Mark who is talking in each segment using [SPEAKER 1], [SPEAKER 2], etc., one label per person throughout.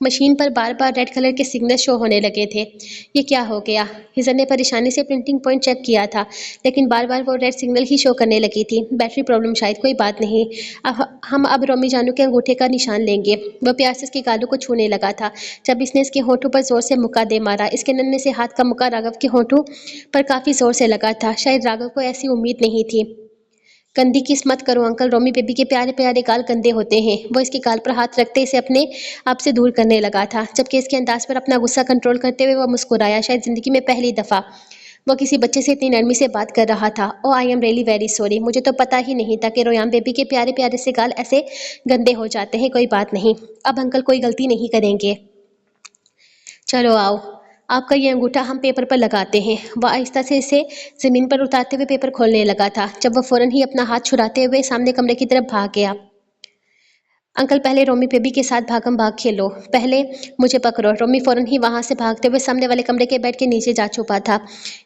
[SPEAKER 1] Machine پر بار بار red colour کے signal شو ہونے لگے تھے۔ یہ کیا ہو گیا؟ ہزر نے پریشانی سے پرنٹنگ پوائنٹ چیک کیا تھا، لیکن بار بار وہ ریڈ سگنل ہی شو کرنے لگی تھی۔ بیٹری پرابلم شاید، کوئی بات نہیں، ہم اب رومی جانو کے انگوٹھے کا نشان لیں گے۔ وہ پیار سے اس کے گالوں کو چھونے لگا تھا جب اس نے اس کے ہونٹوں پر زور سے مکہ دے مارا۔ اس کے ننھے سے ہاتھ کا مکہ راگھو کے ہونٹوں پر کافی زور سے لگا تھا۔ شاید راگھو کو ایسی امید نہیں تھی۔ گندی کس مت کرو انکل، رومی بیبی کے پیارے پیارے گال گندے ہوتے ہیں۔ وہ اس کے گال پر ہاتھ رکھتے اسے اپنے آپ سے دور کرنے لگا تھا، جبکہ اس کے انداز پر اپنا غصہ کنٹرول کرتے ہوئے وہ مسکرایا۔ شاید زندگی میں پہلی دفعہ وہ کسی بچے سے اتنی نرمی سے بات کر رہا تھا۔ Oh I am really very sorry, مجھے تو پتہ ہی نہیں تھا کہ ریان بیبی کے پیارے پیارے سے گال ایسے گندے ہو جاتے ہیں۔ کوئی بات نہیں، اب انکل کوئی غلطی نہیں کریں گے۔ چلو آؤ، آپ کا یہ انگوٹھا ہم پیپر پر لگاتے ہیں۔ وہ آہستہ سے اسے زمین پر اتارتے ہوئے پیپر کھولنے لگا تھا جب وہ فوراً ہی اپنا ہاتھ چھڑاتے ہوئے سامنے کمرے کی طرف بھاگ گیا۔ انکل پہلے رومی بیبی کے ساتھ بھاگم بھاگ کھیلو، پہلے مجھے پکڑو۔ رومی فوراً ہی وہاں سے بھاگتے ہوئے سامنے والے کمرے کے بیڈ کے نیچے جا چھپا تھا۔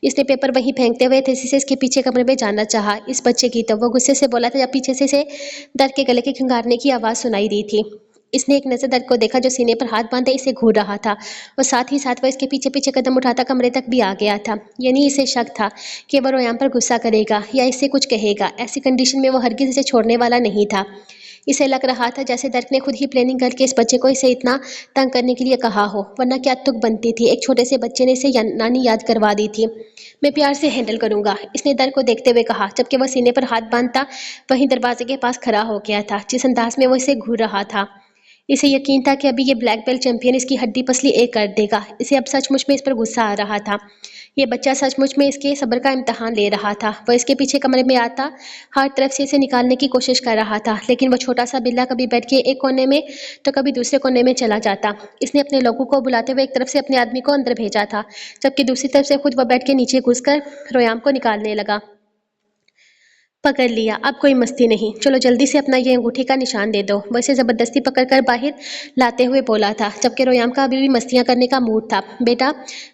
[SPEAKER 1] اس نے پیپر وہیں پھینکتے ہوئے تیزی سے اس کے پیچھے کمرے میں جانا چاہا۔ اس بچے کی تو وہ غصے سے بولا تھا جب پیچھے سے اسے درد کے گلے کے کھنگارنے کی آواز سنائی دی تھی۔ اس نے ایک نظر درد کو دیکھا جو سینے پر ہاتھ باندھے اسے گھور رہا تھا، اور ساتھ ہی ساتھ وہ اس کے پیچھے پیچھے قدم اٹھاتا کمرے تک بھی آ گیا تھا۔ یعنی اسے شک تھا کہ وہ ریان پر غصہ کرے گا یا اس سے کچھ کہے گا۔ ایسی کنڈیشن میں وہ ہرگز اسے چھوڑنے والا نہیں تھا۔ اسے لگ رہا تھا جیسے درک نے خود ہی پلاننگ کر کے اس بچے کو اسے اتنا تنگ کرنے کے لیے کہا ہو، ورنہ کیا تک بنتی تھی۔ ایک چھوٹے سے بچے نے اسے نانی یاد کروا دی تھی۔ میں پیار سے ہینڈل کروں گا، اس نے درک کو دیکھتے ہوئے کہا، جبکہ وہ سینے پر ہاتھ باندھتا وہیں دروازے کے پاس کھڑا ہو گیا تھا۔ جس انداز میں وہ اسے گھور رہا تھا، اسے یقین تھا کہ ابھی یہ بلیک بیلٹ چیمپئن اس کی ہڈی پسلی ایک کر دے گا۔ اسے اب سچ مچ میں اس پر غصہ آ رہا تھا۔ یہ بچہ سچ مچ میں اس کے صبر کا امتحان لے رہا تھا۔ وہ اس کے پیچھے کمرے میں آتا ہر طرف سے اسے نکالنے کی کوشش کر رہا تھا، لیکن وہ چھوٹا سا بلا کبھی بیڈ کے ایک کونے میں تو کبھی دوسرے کونے میں چلا جاتا۔ اس نے اپنے لوگوں کو بلاتے ہوئے ایک طرف سے اپنے آدمی کو اندر بھیجا تھا، جبکہ دوسری طرف سے خود وہ بیڈ کے نیچے گھس کر ریان کو نکالنے لگا۔ پکڑ لیا، اب کوئی مستی نہیں، چلو جلدی سے اپنا یہ انگوٹھے کا نشان دے دو۔ وہ اسے زبردستی پکڑ کر باہر لاتے ہوئے بولا تھا، جبکہ ریان کا ابھی بھی مستیاں کرنے کا موڈ تھا۔ بیٹا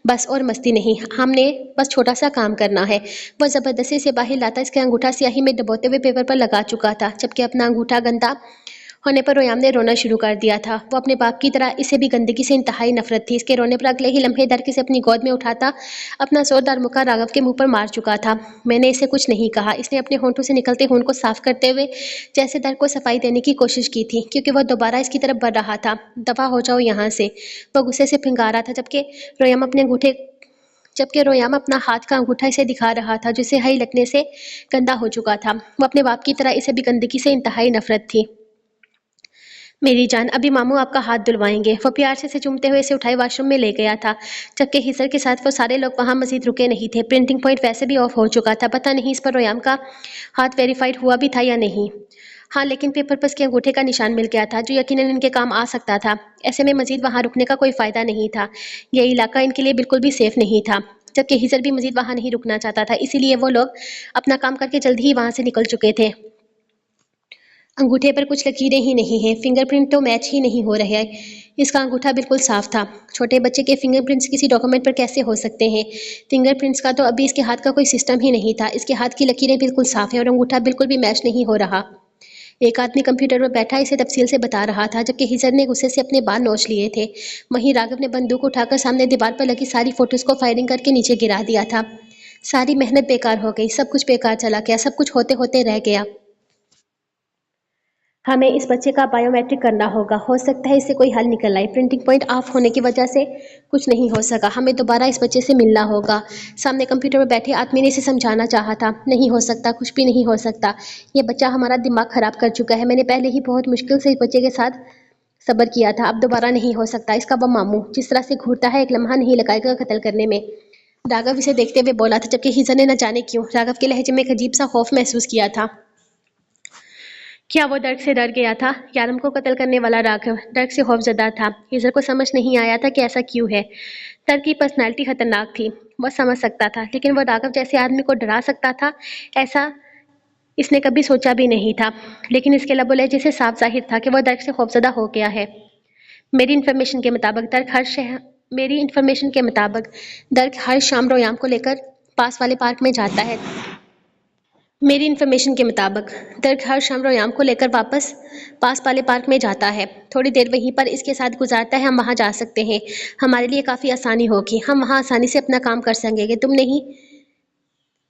[SPEAKER 1] بس اور مستی نہیں، ہم نے بس چھوٹا سا کام کرنا ہے۔ وہ زبردستی سے باہر لاتا اس کا انگوٹھا سیاہی میں ڈبوتے ہوئے پیپر پر لگا چکا تھا، جبکہ اپنا انگوٹھا گندا ہونے پر ریان نے رونا شروع کر دیا تھا۔ وہ اپنے باپ کی طرح اسے بھی گندگی سے انتہائی نفرت تھی۔ اس کے رونے پر اگلے ہی لمحے درک اسے اپنی گود میں اٹھاتا اپنا زوردار مکہ راگھو کے منہ پر مار چکا تھا۔ میں نے اسے کچھ نہیں کہا، اس نے اپنے ہونٹوں سے نکلتے خون کو صاف کرتے ہوئے جیسے درک کو صفائی دینے کی کوشش کی تھی، کیونکہ وہ دوبارہ اس کی طرف بڑھ رہا تھا۔ دفع ہو جاؤ یہاں سے، وہ غصے سے پھنکارا تھا، جبکہ رویام اپنا ہاتھ کا انگوٹھا اسے دکھا رہا تھا جو اسے ہائی لگنے سے گندا ہو چکا تھا۔ وہ اپنے باپ کی طرح اسے بھی گندگی سے انتہائی نفرت تھی۔ میری جان، ابھی ماموں آپ کا ہاتھ دھلوائیں گے۔ وہ پیار سے اسے چومتے ہوئے اسے اٹھائے واش روم میں لے گیا تھا، جبکہ ہزر کے ساتھ وہ سارے لوگ وہاں مزید رکے نہیں تھے۔ پرنٹنگ پوائنٹ ویسے بھی آف ہو چکا تھا، پتہ نہیں اس پر ریان کا ہاتھ ویریفائڈ ہوا بھی تھا یا نہیں۔ ہاں، لیکن پیپر پر اس کے انگوٹھے کا نشان مل گیا تھا جو یقیناً ان کے کام آ سکتا تھا۔ ایسے میں مزید وہاں رکنے کا کوئی فائدہ نہیں تھا، یہ علاقہ ان کے لیے بالکل بھی سیف نہیں تھا، جبکہ ہزر بھی مزید وہاں نہیں رکنا چاہتا تھا، اسی لیے وہ لوگ اپنا کام کر کے جلد ہی وہاں سے نکل چکے تھے۔ انگوٹھے پر کچھ لکیریں ہی نہیں ہیں، فنگر پرنٹ تو میچ ہی نہیں ہو رہے۔ اس کا انگوٹھا بالکل صاف تھا۔ چھوٹے بچے کے فنگر پرنٹس کسی ڈاکومنٹ پر کیسے ہو سکتے ہیں؟ فنگر پرنٹس کا تو ابھی اس کے ہاتھ کا کوئی سسٹم ہی نہیں تھا۔ اس کے ہاتھ کی لکیریں بالکل صاف ہیں اور انگوٹھا بالکل بھی میچ نہیں ہو رہا۔ ایک آدمی کمپیوٹر پر بیٹھا اسے تفصیل سے بتا رہا تھا، جبکہ ہزر نے غصے سے اپنے بال نوچ لیے تھے۔ وہیں راگھو نے بندوق اٹھا کر سامنے دیوار پر لگی ساری فوٹوز کو فائرنگ کر کے نیچے گرا دیا تھا۔ ساری محنت بیکار ہو گئی، سب کچھ بیکار چلا گیا، سب کچھ ہوتے ہوتے رہ گیا۔ ہمیں اس بچے کا بائیو میٹرک کرنا ہوگا، ہو سکتا ہے اس سے کوئی حل نکل آئے۔ پرنٹنگ پوائنٹ آف ہونے کی وجہ سے کچھ نہیں ہو سکا، ہمیں دوبارہ اس بچے سے ملنا ہوگا۔ سامنے کمپیوٹر پر بیٹھے آدمی نے اسے سمجھانا چاہا تھا، نہیں ہو سکتا، کچھ بھی نہیں ہو سکتا، یہ بچہ ہمارا دماغ خراب کر چکا ہے۔ میں نے پہلے ہی بہت مشکل سے اس بچے کے ساتھ صبر کیا تھا، اب دوبارہ نہیں ہو سکتا۔ اس کا وہ ماموں جس طرح سے گھورتا ہے، ایک لمحہ نہیں لگائے گا قتل کرنے میں۔ راگھو اسے دیکھتے ہوئے بولا تھا، جبکہ ہزر نے نہ جانے کیوں راگھو کے لہجے میں ایک عجیب سا خوف محسوس کیا تھا۔ کیا وہ درک سے ڈر گیا تھا؟ یارم کو قتل کرنے والا راگھو درک سے خوف زدہ تھا۔ ہزر کو سمجھ نہیں آیا تھا کہ ایسا کیوں ہے۔ درک کی پرسنالٹی خطرناک تھی، وہ سمجھ سکتا تھا، لیکن وہ راگھو جیسے آدمی کو ڈرا سکتا تھا ایسا اس نے کبھی سوچا بھی نہیں تھا۔ لیکن اس کے لب و لہجے سے صاف ظاہر تھا کہ وہ درک سے خوفزدہ ہو گیا ہے۔ میری انفارمیشن کے مطابق درک ہر شام رویام کو لے کر پاس والے پارک میں جاتا ہے۔ میری انفارمیشن کے مطابق درک ہر شام رویام کو لے کر واپس پاس والے پارک میں جاتا ہے، تھوڑی دیر وہیں پر اس کے ساتھ گزارتا ہے۔ ہم وہاں جا سکتے ہیں، ہمارے لیے کافی آسانی ہوگی، ہم وہاں آسانی سے اپنا کام کر سکیں گے، تم نہیں؟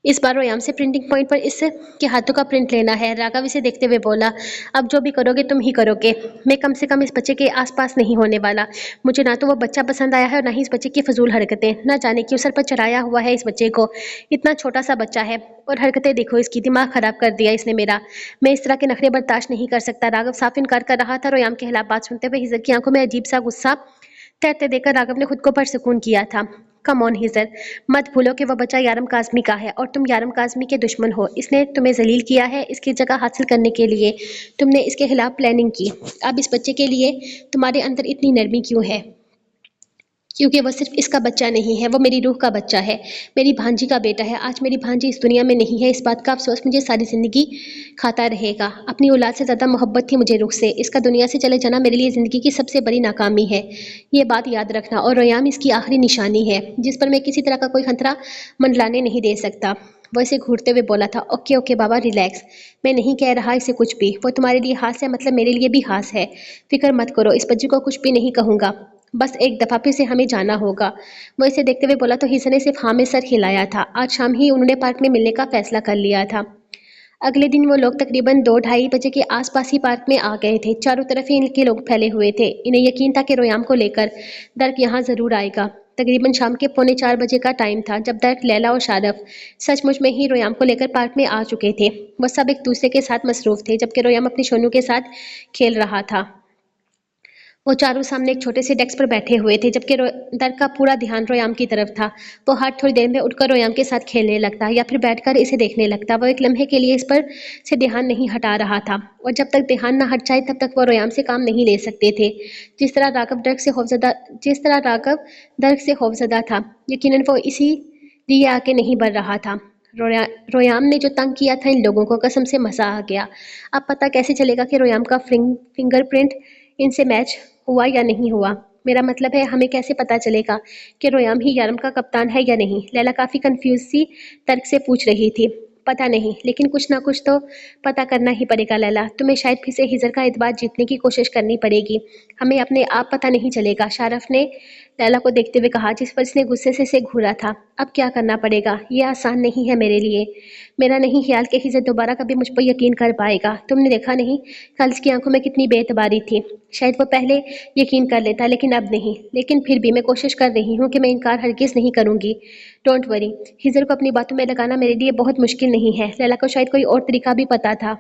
[SPEAKER 1] اس بار رویام سے پرنٹنگ پوائنٹ پر اس کے ہاتھوں کا پرنٹ لینا ہے۔ راگھو اسے دیکھتے ہوئے بولا، اب جو بھی کرو گے تم ہی کرو گے، میں کم سے کم اس بچے کے آس پاس نہیں ہونے والا۔ مجھے نہ تو وہ بچہ پسند آیا ہے اور نہ ہی اس بچے کی فضول حرکتیں، نہ جانے کیوں سر پر چڑھایا ہوا ہے اس بچے کو، اتنا چھوٹا سا بچہ ہے اور حرکتیں دیکھو اس کی، دماغ خراب کر دیا اس نے میرا، میں اس طرح کے نخرے برداشت نہیں کر سکتا۔ راگھو صاف انکار کر رہا تھا۔ رویام کے خلاف بات سنتے ہوئے ہزر کی آنکھوں میں عجیب سا غصہ تیرتے دیکھ کر راگھو نے خود کو پرسکون کیا تھا۔ کم آن ہزر، مت بھولو کہ وہ بچہ یارم کاظمی کا ہے اور تم یارم کاظمی کے دشمن ہو۔ اس نے تمہیں ذلیل کیا ہے، اس کی جگہ حاصل کرنے کے لیے تم نے اس کے خلاف پلاننگ کی۔ اب اس بچے کے لیے تمہارے اندر اتنی نرمی کیوں ہے؟ کیونکہ وہ صرف اس کا بچہ نہیں ہے، وہ میری روح کا بچہ ہے، میری بھانجی کا بیٹا ہے۔ آج میری بھانجی اس دنیا میں نہیں ہے، اس بات کا افسوس مجھے ساری زندگی کھاتا رہے گا۔ اپنی اولاد سے زیادہ محبت تھی مجھے روح سے، اس کا دنیا سے چلے جانا میرے لیے زندگی کی سب سے بڑی ناکامی ہے، یہ بات یاد رکھنا۔ اور رویام اس کی آخری نشانی ہے جس پر میں کسی طرح کا کوئی خطرہ منڈلانے نہیں دے سکتا۔ وہ اسے گھورتے ہوئے بولا تھا، اوکے اوکے بابا ریلیکس، میں نہیں کہہ رہا اسے کچھ بھی، وہ تمہارے لیے خاص ہے مطلب میرے لیے بھی خاص ہے، فکر مت کرو، اس بچی کو کچھ بھی نہیں کہوں گا، بس ایک دفعہ پھر سے ہمیں جانا ہوگا۔ وہ اسے دیکھتے ہوئے بولا تو ہیزر نے صرف ہاں میں سر ہلایا تھا۔ آج شام ہی انہوں نے پارک میں ملنے کا فیصلہ کر لیا تھا۔ اگلے دن وہ لوگ تقریباً 2-2:30 بجے کے آس پاس ہی پارک میں آ گئے تھے۔ چاروں طرف ہی ان کے لوگ پھیلے ہوئے تھے، انہیں یقین تھا کہ رویام کو لے کر درک یہاں ضرور آئے گا۔ تقریباً شام کے 3:45 بجے کا ٹائم تھا جب درک، لیلا اور شارف سچ مچ میں ہی رویام کو لے کر پارک میں آ چکے تھے۔ وہ سب ایک دوسرے کے ساتھ مصروف تھے جبکہ رویام اپنی شونو کے ساتھ کھیل رہا تھا۔ وہ چاروں سامنے ایک چھوٹے سے ڈیسک پر بیٹھے ہوئے تھے جبکہ درک کا پورا دھیان رویام کی طرف تھا۔ وہ ہر تھوڑی دیر میں اٹھ کر رویام کے ساتھ کھیلنے لگتا یا پھر بیٹھ کر اسے دیکھنے لگتا۔ وہ ایک لمحے کے لیے اس پر سے دھیان نہیں ہٹا رہا تھا اور جب تک دھیان نہ ہٹ جائے تب تک وہ رویام سے کام نہیں لے سکتے تھے۔ جس طرح راگھو درک سے خوفزدہ تھا، یقیناً وہ اسی لیے آگے نہیں بڑھ رہا تھا۔ رویام نے جو تنگ کیا تھا ان لوگوں کو، قسم سے مزہ آ گیا۔ اب پتہ کیسے چلے گا کہ رویام کا فنگر پرنٹ ان سے میچ ہوا یا نہیں ہوا؟ میرا مطلب ہے ہمیں کیسے پتا چلے گا کہ رویام ہی یارم کا کپتان ہے یا نہیں؟ لیلا کافی کنفیوز سی درک سے پوچھ رہی تھی۔ پتہ نہیں، لیکن کچھ نہ کچھ تو پتہ کرنا ہی پڑے گا لیلا، تمہیں شاید پھر سے ہزر کا اعتبار جیتنے کی کوشش کرنی پڑے گی، ہمیں اپنے آپ پتہ نہیں چلے گا، شارف نے لیلا کو دیکھتے ہوئے کہا جس پر اس نے غصے سے اسے گھورا تھا۔ اب کیا کرنا پڑے گا؟ یہ آسان نہیں ہے میرے لیے، میرا نہیں خیال کہ ہزر دوبارہ کبھی مجھ پر یقین کر پائے گا۔ تم نے دیکھا نہیں کل اس کی آنکھوں میں کتنی بے اعتباری تھی، شاید وہ پہلے یقین کر لیتا لیکن اب نہیں، لیکن پھر بھی میں کوشش کر رہی ہوں کہ میں انکار ہرگز نہیں کروں گی۔ ڈونٹ وری، ہزر کو اپنی باتوں میں لگانا میرے لیے بہت مشکل نہیں ہے۔ لیلا کو شاید کوئی اور طریقہ بھی پتا تھا۔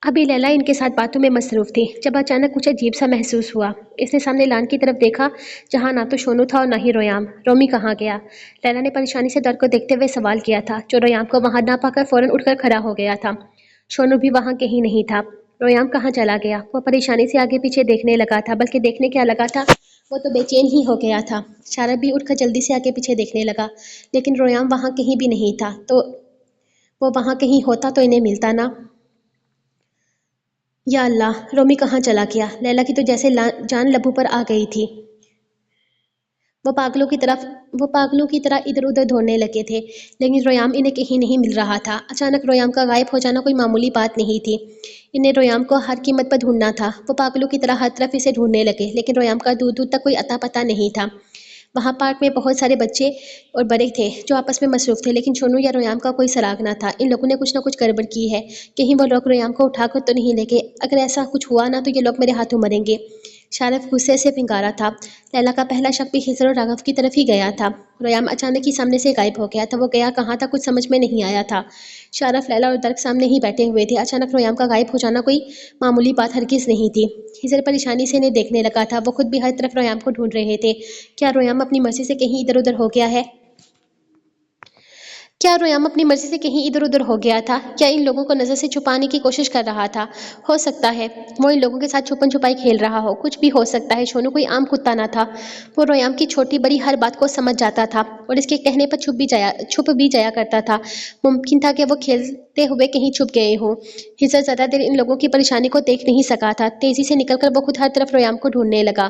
[SPEAKER 1] ابھی لیلا ان کے ساتھ باتوں میں مصروف تھی جب اچانک کچھ عجیب سا محسوس ہوا۔ اس نے سامنے لان کی طرف دیکھا جہاں نہ تو شونو تھا اور نہ ہی رویام۔ رومی کہاں گیا؟ لیلا نے پریشانی سے درک کو دیکھتے ہوئے سوال کیا تھا، جو رویام کو وہاں نہ پا کر فوراً اٹھ کر کھڑا ہو گیا تھا۔ شونو بھی وہاں کہیں نہیں تھا۔ رویام کہاں چلا گیا؟ وہ پریشانی سے آگے پیچھے دیکھنے لگا تھا، بلکہ دیکھنے کیا لگا تھا، وہ تو بے چین ہی ہو گیا تھا۔ شارف بھی اٹھ کر جلدی سے آگے پیچھے دیکھنے لگا، لیکن رویام وہاں کہیں بھی نہیں تھا، تو وہ وہاں کہیں ہوتا تو انہیں ملتا نا۔ یا اللہ، رومی کہاں چلا گیا؟ لیلا کی تو جیسے جان لبوں پر آ گئی تھی۔ وہ پاگلوں کی طرح ادھر ادھر دوڑنے لگے تھے، لیکن رویام انہیں کہیں نہیں مل رہا تھا۔ اچانک رویام کا غائب ہو جانا کوئی معمولی بات نہیں تھی، انہیں رویام کو ہر قیمت پر ڈھونڈنا تھا۔ وہ پاگلوں کی طرح ہر طرف اسے ڈھونڈنے لگے، لیکن رویام کا دور دور تک کوئی اتا پتہ نہیں تھا۔ وہاں پارک میں بہت سارے بچے اور بڑے تھے جو آپس میں مصروف تھے، لیکن شونو یا رویام کا کوئی سراغ نہ تھا۔ ان لوگوں نے کچھ نہ کچھ گڑبڑ کی ہے، کہیں وہ لوگ رویام کو اٹھا کر تو نہیں لے گئے؟ اگر ایسا کچھ ہوا نا تو یہ لوگ میرے ہاتھوں مریں گے۔ شارف غصے سے پھنکارا تھا۔ لیلا کا پہلا شک بھی ہزر اور راگھو کی طرف ہی گیا تھا۔ رویام اچانک ہی سامنے سے غائب ہو گیا تھا، وہ گیا کہاں تھا کچھ سمجھ میں نہیں آیا تھا۔ شارف، لیلا اور درک سامنے ہی بیٹھے ہوئے تھے۔ اچانک رویام کا غائب ہو جانا کوئی معمولی بات ہرگز نہیں تھی۔ ہزر پریشانی سے انہیں دیکھنے لگا تھا، وہ خود بھی ہر طرف رویام کو ڈھونڈ رہے تھے۔ کیا رویام اپنی مرضی سے کہیں ادھر ادھر ہو گیا ہے؟ کیا رویام اپنی مرضی سے کہیں ادھر ادھر ہو گیا تھا؟ کیا ان لوگوں کو نظر سے چھپانے کی کوشش کر رہا تھا؟ ہو سکتا ہے وہ ان لوگوں کے ساتھ چھپن چھپائی کھیل رہا ہو، کچھ بھی ہو سکتا ہے۔ شونو کوئی عام کتا نہ تھا، وہ رویام کی چھوٹی بڑی ہر بات کو سمجھ جاتا تھا اور اس کے کہنے پر چھپ بھی جایا کرتا تھا۔ ممکن تھا کہ وہ کھیلتے ہوئے کہیں چھپ گئے ہوں۔ ہزر زیادہ دیر ان لوگوں کی پریشانی کو دیکھ نہیں سکا تھا، تیزی سے نکل کر وہ خود ہر طرف رویام کو ڈھونڈنے لگا۔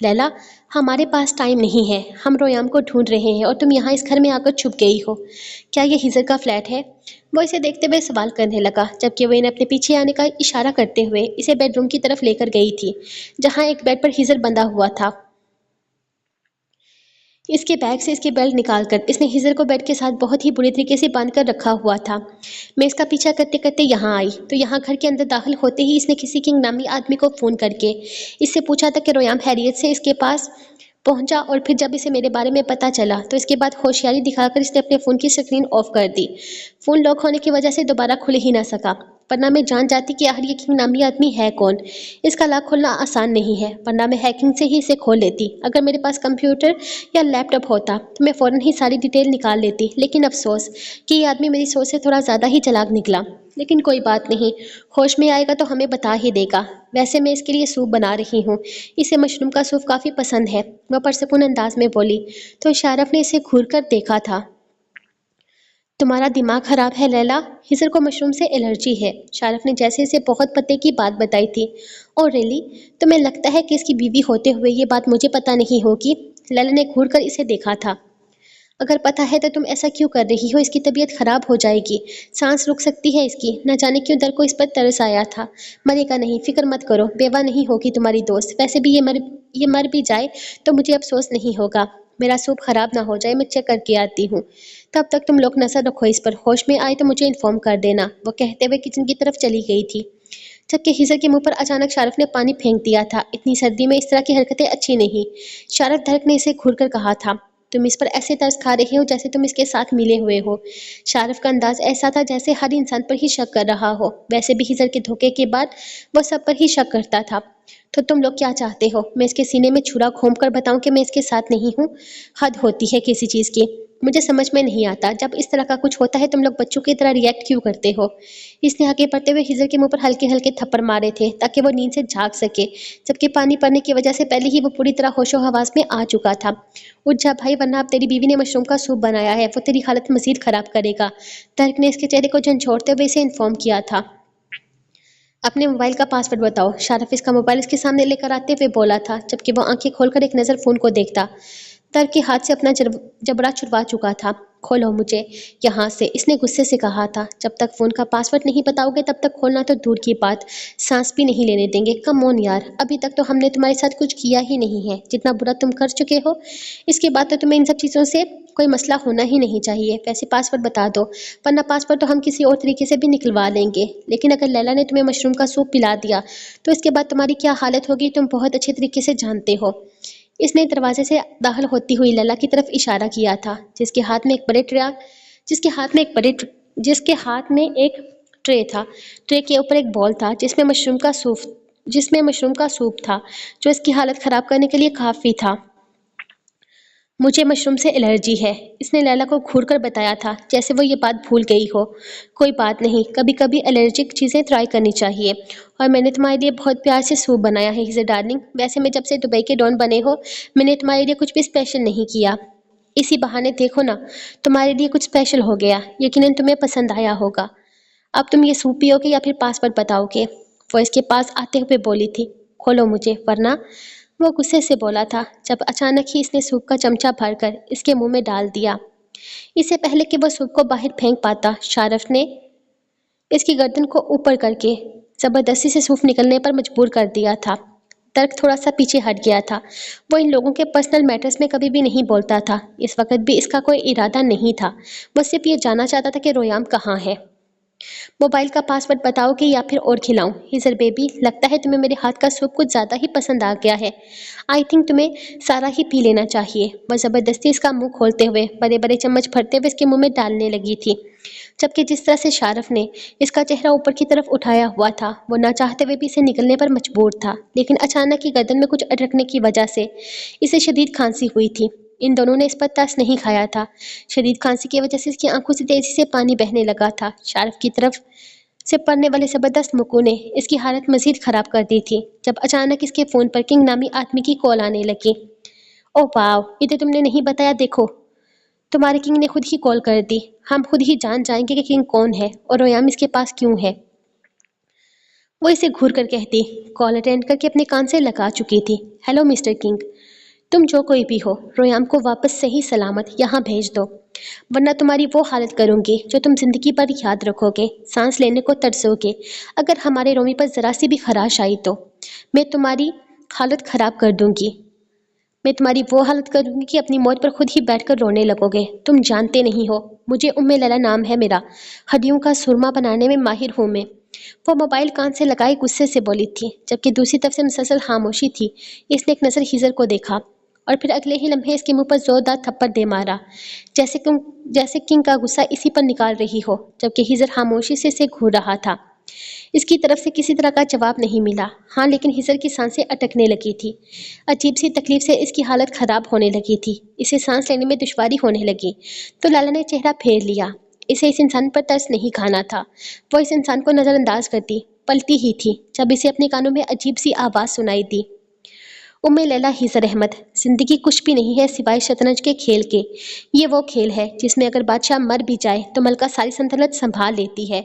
[SPEAKER 1] لیلا، ہمارے پاس ٹائم نہیں ہے، ہم رویام کو ڈھونڈ رہے ہیں اور تم یہاں اس گھر میں آ کر چھپ گئی ہو۔ کیا یہ ہزر کا فلیٹ ہے؟ وہ اسے دیکھتے ہوئے سوال کرنے لگا، جبکہ وہ انہیں اپنے پیچھے آنے کا اشارہ کرتے ہوئے اسے بیڈ روم کی طرف لے کر گئی تھی، جہاں ایک بیڈ پر ہزر بندھا ہوا تھا۔ اس کے بیگ سے اس کی بیلٹ نکال کر اس نے ہزر کو بیڈ کے ساتھ بہت ہی بری طریقے سے باندھ کر رکھا ہوا تھا۔ میں اس کا پیچھا کرتے کرتے یہاں آئی تو یہاں گھر کے اندر داخل ہوتے ہی اس نے کسی کنگ نامی آدمی کو فون کر کے اس سے پوچھا تھا کہ رویام خیریت سے اس کے پاس پہنچا، اور پھر جب اسے میرے بارے میں پتا چلا تو اس کے بعد ہوشیاری دکھا کر اس نے اپنے فون کی اسکرین آف کر دی۔ فون لاک ہونے کی وجہ سے دوبارہ کھل ہی نہ سکا، ورنہ میں جان جاتی کہ آخر یہ کنگ نامی آدمی ہے کون۔ اس کا لاک کھولنا آسان نہیں ہے، ورنہ میں ہیکنگ سے ہی اسے کھول لیتی۔ اگر میرے پاس کمپیوٹر یا لیپ ٹاپ ہوتا تو میں فوراً ہی ساری ڈیٹیل نکال لیتی، لیکن افسوس کہ یہ آدمی میری سوچ سے تھوڑا زیادہ ہی چالاک نکلا۔ لیکن کوئی بات نہیں، ہوش میں آئے گا تو ہمیں بتا ہی دے گا۔ ویسے میں اس کے لیے سوپ بنا رہی ہوں، اسے مشروم کا سوپ کافی پسند ہے، وہ پرسکون انداز میں بولی۔ تو شارف نے اسے گھور کر دیکھا تھا۔ تمہارا دماغ خراب ہے لیلا، ہزر کو مشروم سے الرجی ہے، شارف نے جیسے اسے بہت پتے کی بات بتائی تھی۔ اور ریلی، تمہیں لگتا ہے کہ اس کی بیوی ہوتے ہوئے یہ بات مجھے پتا نہیں ہوگی؟ لیلا نے گھور کر اسے دیکھا تھا۔ اگر پتہ ہے تو تم ایسا کیوں کر رہی ہو؟ اس کی طبیعت خراب ہو جائے گی، سانس رک سکتی ہے اس کی، نہ جانے کیوں در کو اس پر ترس آیا تھا۔ مرے گا نہیں، فکر مت کرو، بیوہ نہیں ہوگی تمہاری دوست، ویسے بھی یہ مر بھی جائے تو مجھے افسوس نہیں ہوگا۔ میرا سوپ خراب نہ ہو جائے، میں چیک کر کے آتی ہوں، تب تک تم لوگ نظر رکھو اس پر، ہوش میں آئے تو مجھے انفارم کر دینا، وہ کہتے ہوئے کچن کی طرف چلی گئی تھی، جبکہ ہزر کے منہ پر اچانک شارف نے پانی پھینک دیا تھا۔ اتنی سردی میں اس طرح کی حرکتیں اچھی نہیں، شارف دھڑک نے اسے گھور کر کہا تھا۔ تم اس پر ایسے ترس کھا رہے ہو جیسے تم اس کے ساتھ ملے ہوئے ہو۔ شارف کا انداز ایسا تھا جیسے ہر انسان پر ہی شک کر رہا ہو، ویسے بھی ہزر کے دھوکے کے بعد وہ سب پر ہی شک کرتا تھا۔ تو تم لوگ کیا چاہتے ہو؟ میں اس کے سینے میں چھرا گھوم کر بتاؤں کہ میں اس کے ساتھ نہیں ہوں؟ حد ہوتی ہے کسی چیز کی، مجھے سمجھ میں نہیں آتا جب اس طرح کا کچھ ہوتا ہے تم لوگ بچوں کی طرح ریئیکٹ کیوں کرتے ہو؟ اس نے آگے بڑھتے ہوئے ہزر کے منہ پر ہلکے ہلکے تھپڑ مارے تھے تاکہ وہ نیند سے جاگ سکے، جبکہ پانی پڑنے کی وجہ سے پہلے ہی وہ پوری طرح ہوش و حواس میں آ چکا تھا۔ اٹھ جا بھائی، ورنہ اب تیری بیوی نے مشروم کا سوپ بنایا ہے، وہ تیری حالت مزید خراب کرے گا، ترک نے اس کے چہرے کو جھنجھوڑتے ہوئے اسے انفارم کیا تھا۔ اپنے موبائل کا پاس ورڈ بتاؤ، شارف اس کا موبائل اس کے سامنے لے کر آتے ہوئے بولا تھا، جبکہ وہ آنکھیں کھول کر ایک نظر فون کو دیکھتا۔ ترک کے ہاتھ سے اپنا جبڑا چھڑوا چکا تھا۔ کھولو مجھے یہاں سے، اس نے غصے سے کہا تھا، جب تک فون کا پاس ورڈ نہیں بتاؤ گے تب تک کھولنا تو دور کی بات، سانس بھی نہیں لینے دیں گے۔ کم آن یار، ابھی تک تو ہم نے تمہارے ساتھ کچھ کیا ہی نہیں ہے، جتنا برا تم کر چکے ہو اس کے بعد تو تمہیں ان سب چیزوں سے کوئی مسئلہ ہونا ہی نہیں چاہیے۔ ویسے پاس ورڈ بتا دو، ورنہ پاس ورڈ تو ہم کسی اور طریقے سے بھی نکلوا لیں گے، لیکن اگر لیلا نے تمہیں مشروم کا سوپ پلا دیا تو اس کے بعد تمہاری کیا حالت ہوگی تم بہت اچھے طریقے سے جانتے ہو۔ اس نے دروازے سے داخل ہوتی ہوئی لیلا کی طرف اشارہ کیا تھا، جس کے ہاتھ میں ایک ٹرے تھا۔ ٹرے کے اوپر ایک بول تھا جس میں مشروم کا سوپ تھا، جو اس کی حالت خراب کرنے کے لیے کافی تھا۔ مجھے مشروم سے الرجی ہے، اس نے لیلا کو گھور کر بتایا تھا، جیسے وہ یہ بات بھول گئی ہو۔ کوئی بات نہیں، کبھی کبھی الرجک چیزیں ٹرائی کرنی چاہیے، اور میں نے تمہارے لیے بہت پیار سے سوپ بنایا ہے ہزر ڈارلنگ۔ ویسے میں جب سے دبئی کے ڈان بنے ہو میں نے تمہارے لیے کچھ بھی اسپیشل نہیں کیا، اسی بہانے دیکھو نا تمہارے لیے کچھ اسپیشل ہو گیا، یقیناً تمہیں پسند آیا ہوگا۔ اب تم یہ سوپ پیو گے یا پھر پاس ورڈ بتاؤ گے؟ وہ اس کے پاس آتے ہوئے بولی تھی۔ کھولو مجھے ورنہ، وہ غصے سے بولا تھا، جب اچانک ہی اس نے سوپ کا چمچہ بھر کر اس کے منہ میں ڈال دیا۔ اس سے پہلے کہ وہ سوپ کو باہر پھینک پاتا، شارف نے اس کی گردن کو اوپر کر کے زبردستی سے سوپ نکلنے پر مجبور کر دیا تھا۔ ترک تھوڑا سا پیچھے ہٹ گیا تھا، وہ ان لوگوں کے پرسنل میٹرز میں کبھی بھی نہیں بولتا تھا، اس وقت بھی اس کا کوئی ارادہ نہیں تھا، وہ صرف یہ جاننا چاہتا تھا کہ رویام کہاں ہے۔ موبائل کا پاس ورڈ بتاؤ گے یا پھر اور کھلاؤں؟ ہزر بیبی، لگتا ہے تمہیں میرے ہاتھ کا سوپ کچھ زیادہ ہی پسند آ گیا ہے، آئی تھنک تمہیں سارا ہی پی لینا چاہیے۔ وہ زبردستی اس کا منہ کھولتے ہوئے بڑے بڑے چمچ بھرتے ہوئے اس کے منہ میں ڈالنے لگی تھی، جبکہ جس طرح سے شارف نے اس کا چہرہ اوپر کی طرف اٹھایا ہوا تھا وہ نہ چاہتے ہوئے بھی اسے نکلنے پر مجبور تھا، لیکن اچانک ہی گردن میں کچھ اٹکنے کی وجہ سے اسے شدید کھانسی ہوئی تھی۔ ان دونوں نے اس پر ترس نہیں کھایا تھا، شدید کھانسی کی وجہ سے اس کی آنکھوں سے تیزی سے پانی بہنے لگا تھا۔ شارف کی طرف سے پڑنے والے زبردست مکوں نے اس کی حالت مزید خراب کر دی تھی، جب اچانک اس کے فون پر کنگ نامی آدمی کی کال آنے لگی۔ او واو، یہ تو تم نے نہیں بتایا، دیکھو تمہارے کنگ نے خود ہی کال کر دی، ہم خود ہی جان جائیں گے کہ کنگ کون ہے اور رویام اس کے پاس کیوں ہے۔ وہ اسے گھور کر کہتی، کال اٹینڈ کر کے اپنے کان سے لگا چکی تھی، ہیلو مسٹر کنگ، تم جو کوئی بھی ہو، رویام کو واپس صحیح سلامت یہاں بھیج دو، ورنہ تمہاری وہ حالت کروں گی جو تم زندگی پر یاد رکھو گے، سانس لینے کو ترسو گے۔ اگر ہمارے رومی پر ذرا سی بھی خراش آئی تو میں تمہاری حالت خراب کر دوں گی۔ میں تمہاری وہ حالت کروں گی کہ اپنی موت پر خود ہی بیٹھ کر رونے لگو گے۔ تم جانتے نہیں ہو، مجھے لیلا نام ہے میرا، ہڈیوں کا سرما بنانے میں ماہر ہوں میں۔ وہ موبائل کان سے لگائے غصے سے بولی تھی، جبکہ دوسری طرف سے مسلسل خاموشی تھی۔ اس نے ایک نظر ہیزر کو دیکھا اور پھر اگلے ہی لمحے اس کے منہ پر زوردار تھپڑ دے مارا، جیسے کنگ کا غصہ اسی پر نکال رہی ہو، جبکہ ہیزر خاموشی سے اسے گھور رہا تھا۔ اس کی طرف سے کسی طرح کا جواب نہیں ملا۔ ہاں، لیکن ہیزر کی سانسیں اٹکنے لگی تھی، عجیب سی تکلیف سے اس کی حالت خراب ہونے لگی تھی، اسے سانس لینے میں دشواری ہونے لگی۔ تو لالا نے چہرہ پھیر لیا، اسے اس انسان پر ترس نہیں کھانا تھا۔ وہ اس انسان کو نظر انداز کرتی، پلٹی ہی تھی جب اسے اپنے کانوں میں عجیب سی آواز سنائی دی، لیلا ہیزر احمد، زندگی کچھ بھی نہیں ہے سوائے شطرنج کے کھیل کے۔ یہ وہ کھیل ہے جس میں اگر بادشاہ مر بھی جائے تو ملکہ ساری سلطنت سنبھال لیتی ہے،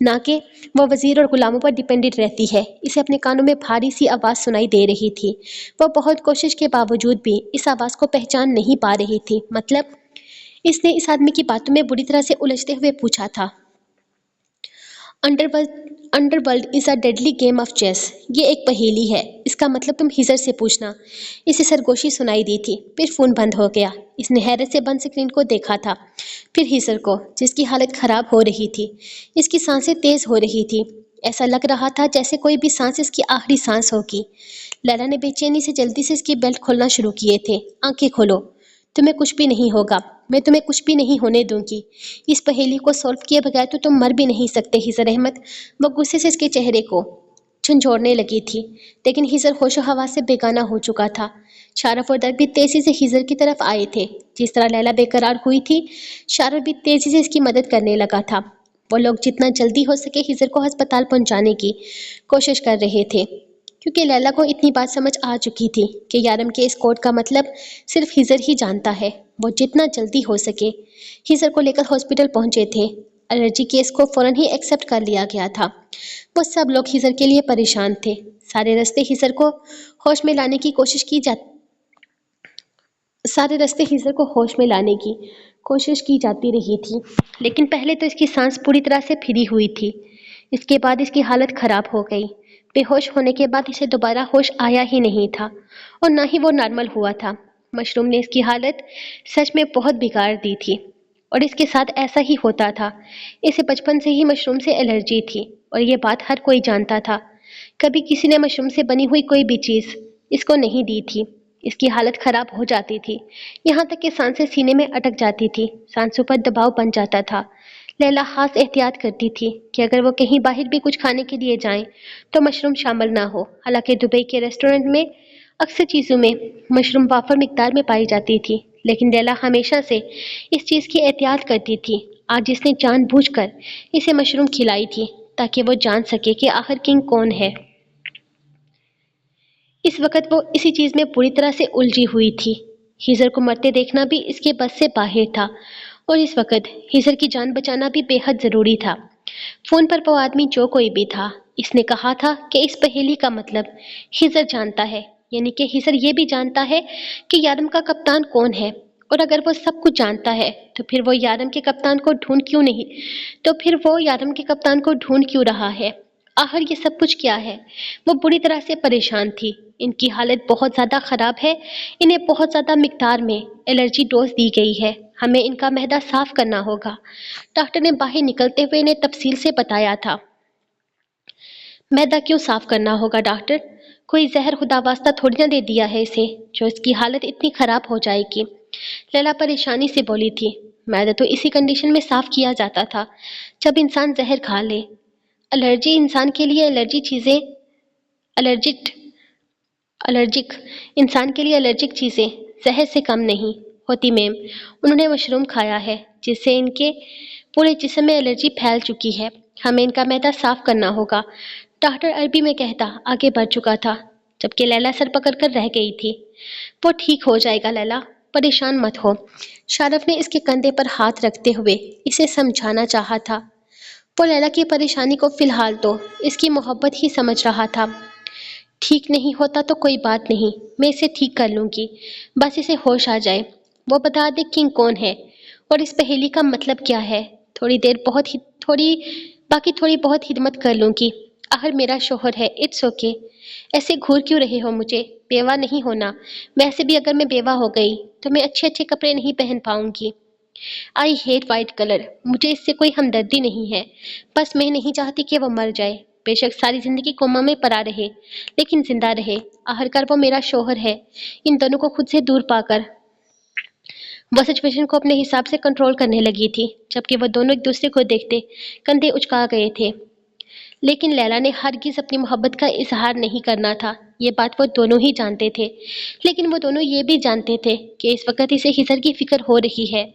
[SPEAKER 1] نہ کہ وہ وزیر اور غلاموں پر ڈیپینڈنٹ رہتی ہے۔ اسے اپنے کانوں میں بھاری سی آواز سنائی دے رہی تھی۔ وہ بہت کوشش کے باوجود بھی اس آواز کو پہچان نہیں پا رہی تھی۔ مطلب، اس نے اس آدمی کی باتوں میں بری طرح سے الجھتے ہوئے پوچھا تھا، underworld is a deadly game of chess. یہ ایک پہیلی ہے، اس کا مطلب تم ہیزر سے پوچھنا۔ اسے سرگوشی سنائی دی تھی، پھر فون بند ہو گیا۔ اس نے حیرت سے بند سکرین کو دیکھا تھا، پھر ہیزر کو، جس کی حالت خراب ہو رہی تھی۔ اس کی سانسیں تیز ہو رہی تھی، ایسا لگ رہا تھا جیسے کوئی بھی سانس اس کی آخری سانس ہوگی۔ لیلا نے بے چینی سے جلدی سے اس کی بیلٹ کھولنا شروع کیے تھے۔ آنکھیں کھولو، تمہیں کچھ بھی نہیں ہوگا، میں تمہیں کچھ بھی نہیں ہونے دوں گی۔ اس پہیلی کو سولو کیے بغیر تو تم مر بھی نہیں سکتے ہیزر احمد۔ وہ غصے سے اس کے چہرے کو جھنجھوڑنے لگی تھی، لیکن ہیزر ہوش و حواس سے بیگانہ ہو چکا تھا۔ شارف اور درک بھی تیزی سے ہیزر کی طرف آئے تھے۔ جس طرح لیلا بے قرار ہوئی تھی، شارف بھی تیزی سے اس کی مدد کرنے لگا تھا۔ وہ لوگ جتنا جلدی ہو سکے ہیزر کو ہسپتال پہنچانے کی کوشش کر رہے تھے، کیونکہ لیلا کو اتنی بات سمجھ آ چکی تھی کہ یارم کے اس کوڈ کا مطلب صرف ہیزر ہی جانتا ہے۔ وہ جتنا جلدی ہو سکے ہیزر کو لے کر ہاسپٹل پہنچے تھے۔ الرجی کیس کو فوراً ہی ایکسپٹ کر لیا گیا تھا۔ وہ سب لوگ ہیزر کے لیے پریشان تھے۔ سارے راستے ہیزر کو ہوش میں لانے کی کوشش کی جاتی رہی تھی، لیکن پہلے تو اس کی سانس پوری طرح سے پھری ہوئی تھی۔ اس کے بعد اس کی حالت خراب ہو گئی۔ بے ہوش ہونے کے بعد اسے دوبارہ ہوش آیا ہی نہیں تھا، اور نہ ہی وہ نارمل ہوا تھا۔ مشروم نے اس کی حالت سچ میں بہت بگاڑ دی تھی، اور اس کے ساتھ ایسا ہی ہوتا تھا۔ اسے بچپن سے ہی مشروم سے الرجی تھی، اور یہ بات ہر کوئی جانتا تھا۔ کبھی کسی نے مشروم سے بنی ہوئی کوئی بھی چیز اس کو نہیں دی تھی، اس کی حالت خراب ہو جاتی تھی، یہاں تک کہ سانسیں سینے میں اٹک جاتی تھی، سانسوں پر دباؤ بن جاتا تھا۔ لیلا خاص احتیاط کرتی تھی کہ اگر وہ کہیں باہر بھی کچھ کھانے کے لیے جائیں تو مشروم شامل نہ ہو۔ حالانکہ دبئی کے ریسٹورنٹ میں اکثر چیزوں میں مشروم وافر مقدار میں پائی جاتی تھی، لیکن لیلا ہمیشہ سے اس چیز کی احتیاط کرتی تھی۔ آج اس نے جان بوجھ کر اسے مشروم کھلائی تھی تاکہ وہ جان سکے کہ آخر کنگ کون ہے۔ اس وقت وہ اسی چیز میں پوری طرح سے الجھی ہوئی تھی۔ ہیزر کو مرتے دیکھنا بھی اس کے بس سے باہر تھا، اور اس وقت ہیزر کی جان بچانا بھی بے حد ضروری تھا۔ فون پر وہ آدمی جو کوئی بھی تھا، اس نے کہا تھا کہ اس پہیلی کا مطلب ہیزر جانتا ہے، یعنی کہ ہیزر یہ بھی جانتا ہے کہ یارم کا کپتان کون ہے، اور اگر وہ سب کچھ جانتا ہے تو پھر وہ یارم کے کپتان کو ڈھونڈ کیوں رہا ہے؟ آخر یہ سب کچھ کیا ہے؟ وہ بری طرح سے پریشان تھی۔ ان کی حالت بہت زیادہ خراب ہے، انہیں بہت زیادہ مقدار میں الرجی ڈوز دی گئی ہے، ہمیں ان کا معدہ صاف کرنا ہوگا۔ ڈاکٹر نے باہر نکلتے ہوئے انہیں تفصیل سے بتایا تھا۔ معدہ کیوں صاف کرنا ہوگا ڈاکٹر؟ کوئی زہر خدا واسطہ تھوڑی نہ دے دیا ہے اسے جو اس کی حالت اتنی خراب ہو جائے گی؟ لیلا پریشانی سے بولی تھی، معدہ تو اسی کنڈیشن میں صاف کیا جاتا تھا جب انسان زہر کھا لے۔ الرجک انسان کے لیے الرجک چیزیں زہر سے کم نہیں ہوتی میم۔ انہوں نے مشروم کھایا ہے جس سے ان کے پورے جسم میں الرجی پھیل چکی ہے، ہمیں ان کا معدہ صاف کرنا ہوگا۔ ڈاکٹر عربی میں کہتا آگے بڑھ چکا تھا، جبکہ لیلا سر پکڑ کر رہ گئی تھی۔ وہ ٹھیک ہو جائے گا لیلا، پریشان مت ہو۔ شارف نے اس کے کندھے پر ہاتھ رکھتے ہوئے اسے سمجھانا چاہا تھا۔ وہ لیلا کی پریشانی کو فی الحال تو اس کی محبت ہی سمجھ رہا تھا۔ ٹھیک نہیں ہوتا تو کوئی بات نہیں، میں اسے ٹھیک کر لوں گی، بس اسے ہوش آ جائے۔ وہ بتا دے کنگ کون ہے اور اس پہیلی کا مطلب کیا ہے۔ تھوڑی دیر بہت ہی تھوڑی باقی تھوڑی بہت خدمت کر لوں گی، آخر میرا شوہر ہے، اٹس اوکے۔ ایسے گھور کیوں رہے ہو مجھے؟ بیوہ نہیں ہونا، ویسے بھی اگر میں بیوہ ہو گئی تو میں اچھے اچھے کپڑے نہیں پہن پاؤں گی۔ آئی ہیٹ وائٹ کلر، مجھے اس سے کوئی ہمدردی نہیں ہے، بس میں نہیں چاہتی کہ وہ مر جائے، بے شک ساری زندگی کوما میں پڑا رہے لیکن زندہ رہے، آخرکار وہ میرا شوہر ہے۔ ان دونوں کو خود سے دور پا کر وہ سچویشن کو اپنے حساب سے کنٹرول کرنے لگی تھی، جبکہ وہ دونوں ایک دوسرے کو دیکھتے کندھے اچکا گئے تھے۔ لیکن لیلا نے ہرگز اپنی محبت کا اظہار نہیں کرنا تھا، یہ بات وہ دونوں ہی جانتے تھے، لیکن وہ دونوں یہ بھی جانتے تھے کہ اس وقت اسے ہزر کی فکر ہو رہی ہے۔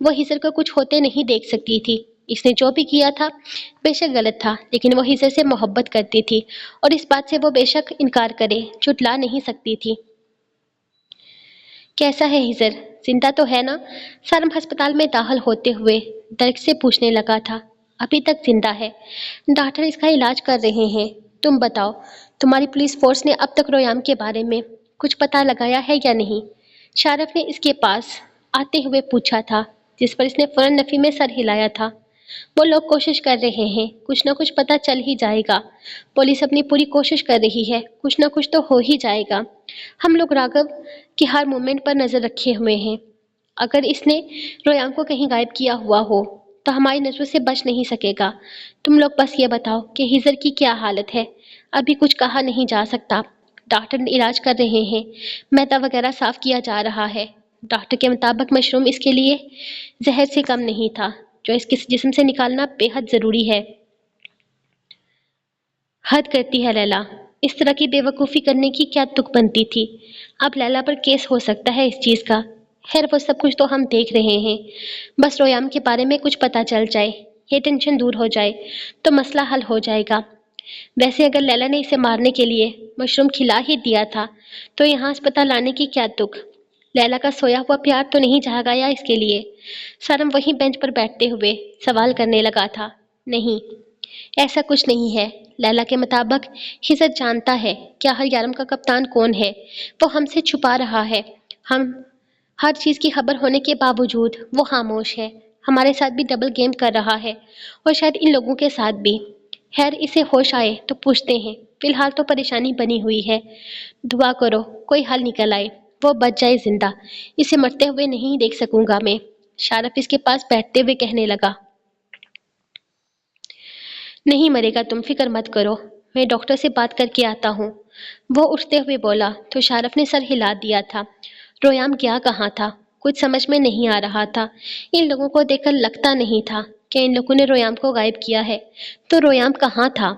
[SPEAKER 1] وہ ہزر کو کچھ ہوتے نہیں دیکھ سکتی تھی، اس نے جو بھی کیا تھا بے شک غلط تھا، لیکن وہ ہزر سے محبت کرتی تھی اور اس بات سے وہ بے شک انکار کرے جھٹلا نہیں سکتی تھی۔ کیسا ہے ہزر؟ زندہ تو ہے نا؟ سارم ہسپتال میں داخل ہوتے ہوئے درد سے پوچھنے لگا تھا۔ ابھی تک زندہ ہے، ڈاکٹر اس کا علاج کر رہے ہیں۔ تم بتاؤ، تمہاری پولیس فورس نے اب تک رویام کے بارے میں کچھ پتہ لگایا ہے یا نہیں؟ شارف نے اس کے پاس آتے ہوئے پوچھا تھا، جس پر اس نے فوراً نفی میں سر ہلایا تھا۔ وہ لوگ کوشش کر رہے ہیں، کچھ نہ کچھ پتہ چل ہی جائے گا۔ پولیس اپنی پوری کوشش کر رہی ہے، کچھ نہ کچھ تو ہو ہی جائے گا۔ ہم لوگ راگھو کی ہر موومنٹ پر نظر رکھے ہوئے ہیں، اگر اس نے رویام کو کہیں غائب کیا ہوا ہو تو ہماری نظروں سے بچ نہیں سکے گا۔ تم لوگ بس یہ بتاؤ کہ ہزر کی کیا حالت ہے؟ ابھی کچھ کہا نہیں جا سکتا، ڈاکٹر علاج کر رہے ہیں، معدہ وغیرہ صاف کیا جا رہا ہے۔ ڈاکٹر کے مطابق مشروم اس کے لیے زہر سے کم نہیں تھا، جو اس کے جسم سے نکالنا بے حد ضروری ہے۔ حد کرتی ہے لیلا، اس طرح کی بے وقوفی کرنے کی کیا تک بنتی تھی؟ اب لیلا پر کیس ہو سکتا ہے اس چیز کا۔ خیر وہ سب کچھ تو ہم دیکھ رہے ہیں، بس رویام کے بارے میں کچھ پتہ چل جائے، یہ ٹینشن دور ہو جائے تو مسئلہ حل ہو جائے گا۔ ویسے اگر لیلا نے اسے مارنے کے لیے مشروم کھلا ہی دیا تھا تو یہاں اسپتال لانے کی کیا تک؟ لیلا کا سویا ہوا پیار تو نہیں جھاگ آیا اس کے لیے؟ سارم وہیں بینچ پر بیٹھتے ہوئے سوال کرنے لگا تھا۔ نہیں، ایسا کچھ نہیں ہے۔ لیلا کے مطابق ہزر جانتا ہے کہ آخر یارم کا کپتان کون ہے، وہ ہم سے چھپا رہا ہے۔ ہم ہر چیز کی خبر ہونے کے باوجود وہ خاموش ہے، ہمارے ساتھ بھی ڈبل گیم کر رہا ہے اور شاید ان لوگوں کے ساتھ بھی۔ خیر اسے ہوش آئے تو پوچھتے ہیں، فی الحال تو پریشانی بنی ہوئی ہے، دعا کرو کوئی حل نکل آئے، وہ بچ جائے زندہ، اسے مرتے ہوئے نہیں دیکھ سکوں گا میں۔ شارف اس کے پاس بیٹھتے ہوئے کہنے لگا۔ نہیں مرے گا، تم فکر مت کرو، میں ڈاکٹر سے بات کر کے آتا ہوں۔ وہ اٹھتے ہوئے بولا تو شارف نے سر ہلا دیا تھا۔ رویام گیا کہاں تھا؟ کچھ سمجھ میں نہیں آ رہا تھا۔ ان لوگوں کو دیکھ کر لگتا نہیں تھا کہ ان لوگوں نے رویام کو غائب کیا ہے، تو رویام کہاں تھا؟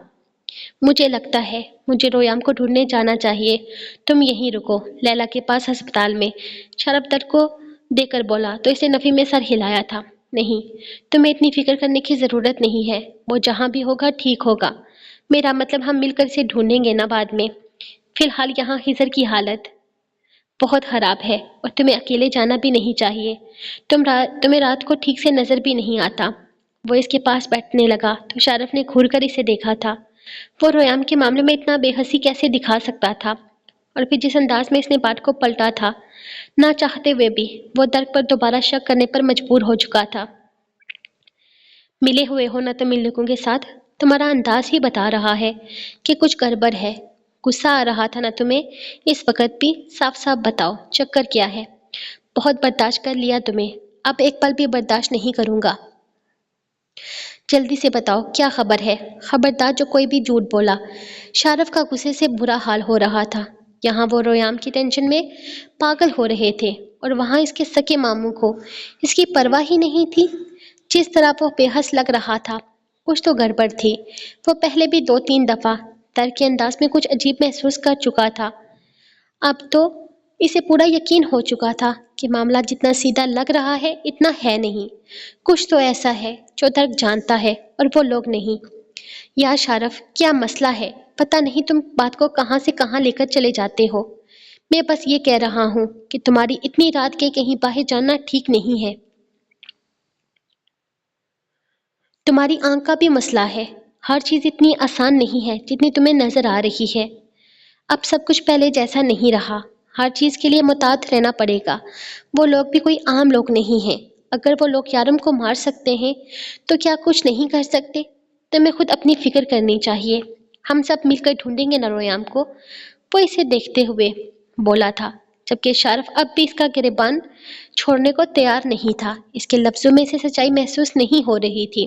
[SPEAKER 1] مجھے لگتا ہے مجھے رویام کو ڈھونڈنے جانا چاہیے، تم یہیں رکو لیلا کے پاس ہسپتال میں۔ شارف درد کو دے کر بولا تو اسے نفی میں سر ہلایا تھا۔ نہیں، تمہیں اتنی فکر کرنے کی ضرورت نہیں ہے، وہ جہاں بھی ہوگا ٹھیک ہوگا، میرا مطلب ہم مل کر اسے ڈھونڈیں گے نا بعد میں۔ فی الحال یہاں ہزر کی حالت بہت خراب ہے اور تمہیں اکیلے جانا بھی نہیں چاہیے، تمہیں رات کو ٹھیک سے نظر بھی نہیں آتا۔ وہ اس کے پاس بیٹھنے لگا تو شارف نے گھور کر اسے دیکھا تھا۔ وہ رویام کے معاملے میں اتنا بے حسی کیسے دکھا سکتا تھا؟ اور پھر جس انداز میں اس نے بات کو پلٹا تھا، نہ چاہتے ہوئے بھی وہ درد پر دوبارہ شک کرنے پر مجبور ہو چکا تھا۔ ملے ہوئے ہو نہ تم ان لوگوں کے ساتھ، تمہارا انداز ہی بتا رہا ہے کہ کچھ گڑبڑ ہے۔ غصہ آ رہا تھا نا تمہیں؟ اس وقت بھی صاف صاف بتاؤ چکر کیا ہے؟ بہت برداشت کر لیا تمہیں، اب ایک پل بھی برداشت نہیں کروں گا۔ جلدی سے بتاؤ کیا خبر ہے؟ خبردار جو کوئی بھی جھوٹ بولا۔ شارف کا غصے سے برا حال ہو رہا تھا، یہاں وہ رویام کی ٹینشن میں پاگل ہو رہے تھے اور وہاں اس کے سکے ماموں کو اس کی پرواہ ہی نہیں تھی۔ جس طرح وہ بے حس لگ رہا تھا کچھ تو گڑبڑ تھی۔ وہ پہلے بھی 2-3 دفعہ ڈر کے انداز میں کچھ عجیب محسوس کر چکا تھا، اب تو اسے پورا یقین ہو چکا تھا کہ معاملہ جتنا سیدھا لگ رہا ہے اتنا ہے نہیں، کچھ تو ایسا ہے جو درد جانتا ہے اور وہ لوگ نہیں۔ یا شارف کیا مسئلہ ہے؟ پتہ نہیں تم بات کو کہاں سے کہاں لے کر چلے جاتے ہو۔ میں بس یہ کہہ رہا ہوں کہ تمہاری اتنی رات کے کہیں باہر جانا ٹھیک نہیں ہے۔ تمہاری آنکھ کا بھی مسئلہ ہے، ہر چیز اتنی آسان نہیں ہے جتنی تمہیں نظر آ رہی ہے۔ اب سب کچھ پہلے جیسا نہیں رہا، ہر چیز کے لیے محتاط رہنا پڑے گا۔ وہ لوگ بھی کوئی عام لوگ نہیں ہیں، اگر وہ لوگ یارم کو مار سکتے ہیں تو کیا کچھ نہیں کر سکتے؟ تمہیں خود اپنی فکر کرنی چاہیے۔ ہم سب مل کر ڈھونڈیں گے نرویام کو، وہ اسے دیکھتے ہوئے بولا تھا، جبکہ شارف اب بھی اس کا گریبان چھوڑنے کو تیار نہیں تھا۔ اس کے لفظوں میں سے سچائی محسوس نہیں ہو رہی تھی۔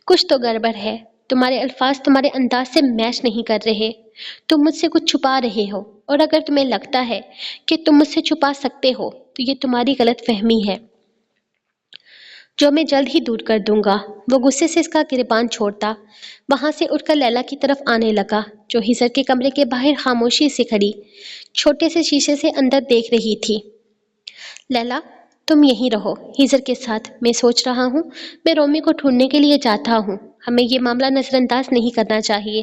[SPEAKER 1] کچھ تو گڑبڑ ہے، تمہارے الفاظ تمہارے انداز سے میچ نہیں کر رہے، تم مجھ سے کچھ چھپا رہے ہو، اور اگر تمہیں لگتا ہے کہ تم مجھ سے چھپا سکتے ہو تو یہ تمہاری غلط فہمی ہے، جو میں جلد ہی دور کر دوں گا۔ وہ غصے سے اس کا گریبان چھوڑتا وہاں سے اٹھ کر لیلا کی طرف آنے لگا، جو ہیزر کے کمرے کے باہر خاموشی سے کھڑی چھوٹے سے شیشے سے اندر دیکھ رہی تھی۔ لیلا، تم یہیں رہو ہیزر کے ساتھ، میں سوچ رہا ہوں میں رومی کو ڈھونڈنے کے لیے جاتا ہوں۔ ہمیں یہ معاملہ نظر انداز نہیں کرنا چاہیے۔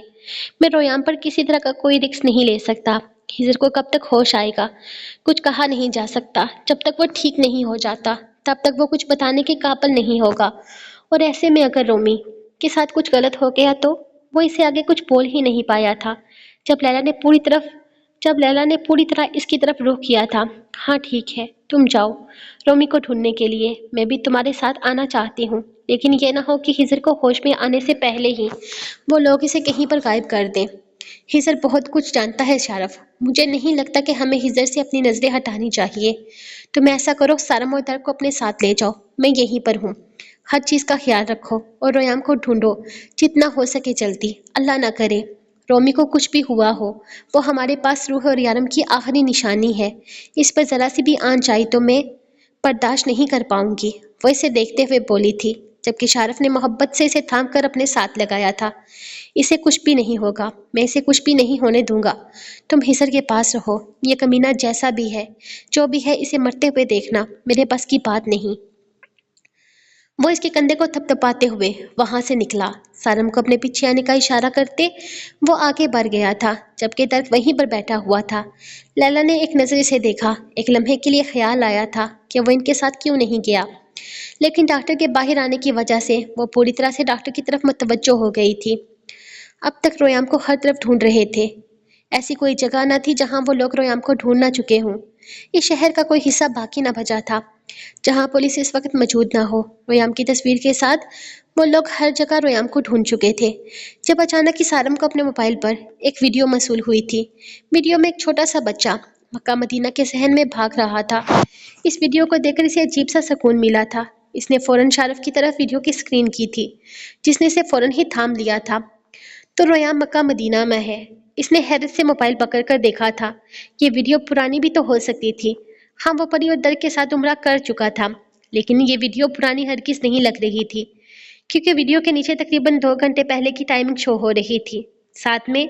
[SPEAKER 1] میں رویام پر کسی طرح کا کوئی رسک نہیں لے سکتا۔ ہیزر کو کب تک ہوش آئے گا کچھ کہا نہیں جا سکتا، جب تک وہ ٹھیک نہیں ہو جاتا تب تک وہ کچھ بتانے کے قابل نہیں ہوگا، اور ایسے میں اگر رومی کے ساتھ کچھ غلط ہو گیا تو وہ اسے آگے کچھ بول ہی نہیں پایا تھا۔ جب لیلا نے پوری طرح اس کی طرف رخ کیا تھا۔ ہاں ٹھیک ہے، تم جاؤ رومی کو ڈھونڈنے کے لیے، میں بھی تمہارے ساتھ آنا چاہتی ہوں، لیکن یہ نہ ہو کہ ہیزر کو ہوش میں آنے سے پہلے ہی وہ لوگ اسے کہیں پر غائب کر دیں۔ ہیزر بہت کچھ جانتا ہے شارف، مجھے نہیں لگتا کہ ہمیں ہیزر سے اپنی نظریں ہٹانی چاہیے۔ تم ایسا کرو، سارم اور درک کو اپنے ساتھ لے جاؤ، میں یہیں پر ہوں۔ ہر چیز کا خیال رکھو اور رویام کو ڈھونڈو جتنا ہو سکے جلدی۔ اللہ نہ کرے رومی کو کچھ بھی ہوا ہو، وہ ہمارے پاس روح اور یارم کی آخری نشانی ہے، اس پر ذرا سی بھی آنچ آئی تو میں برداشت نہیں کر پاؤں گی، وہ اسے دیکھتے ہوئے بولی تھی، جبکہ شارف نے محبت سے اسے تھام کر اپنے ساتھ لگایا تھا۔ اسے کچھ بھی نہیں ہوگا، میں اسے کچھ بھی نہیں ہونے دوں گا، تم ہیزر کے پاس رہو۔ یہ کمینہ جیسا بھی ہے، جو بھی ہے، اسے مرتے ہوئے دیکھنا میرے بس کی بات نہیں۔ وہ اس کے کندھے کو تھپ تھپاتے ہوئے وہاں سے نکلا، سارم کو اپنے پیچھے آنے کا اشارہ کرتے وہ آگے بڑھ گیا تھا، جبکہ درک وہیں پر بیٹھا ہوا تھا۔ لیلا نے ایک نظر اسے دیکھا، ایک لمحے کے لیے خیال آیا تھا کہ وہ ان کے ساتھ کیوں نہیں گیا، لیکن ڈاکٹر کے باہر آنے کی وجہ سے وہ پوری طرح سے ڈاکٹر کی طرف متوجہ ہو گئی تھی۔ اب تک رویام کو ہر طرف ڈھونڈ رہے تھے، ایسی کوئی جگہ نہ تھی جہاں وہ لوگ رویام کو ڈھونڈ نہ چکے ہوں۔ اس شہر کا کوئی حصہ باقی نہ بچا تھا جہاں پولیس اس وقت موجود نہ ہو۔ رویام کی تصویر کے ساتھ وہ لوگ ہر جگہ رویام کو ڈھونڈ چکے تھے، جب اچانک ہی سارم کو اپنے موبائل پر ایک ویڈیو موصول ہوئی تھی۔ ویڈیو میں ایک چھوٹا سا بچہ مکہ مدینہ کے صحن میں بھاگ رہا تھا۔ اس ویڈیو کو دیکھ کر اسے عجیب سا سکون ملا تھا۔ اس نے فوراً شارف کی طرف ویڈیو کی اسکرین کی تھی، جس نے اسے فوراً ہی تھام لیا تھا۔ تو رویام مکہ مدینہ میں ہے۔ اس نے حیرت سے موبائل پکڑ کر دیکھا تھا، یہ ویڈیو پرانی بھی تو ہو سکتی تھی۔ ہاں، وہ پری اور درک کے ساتھ عمرہ کر چکا تھا، لیکن یہ ویڈیو پرانی ہرگز نہیں لگ رہی تھی، کیونکہ ویڈیو کے نیچے تقریباً 2 گھنٹے پہلے کی ٹائمنگ شو ہو رہی تھی۔ ساتھ میں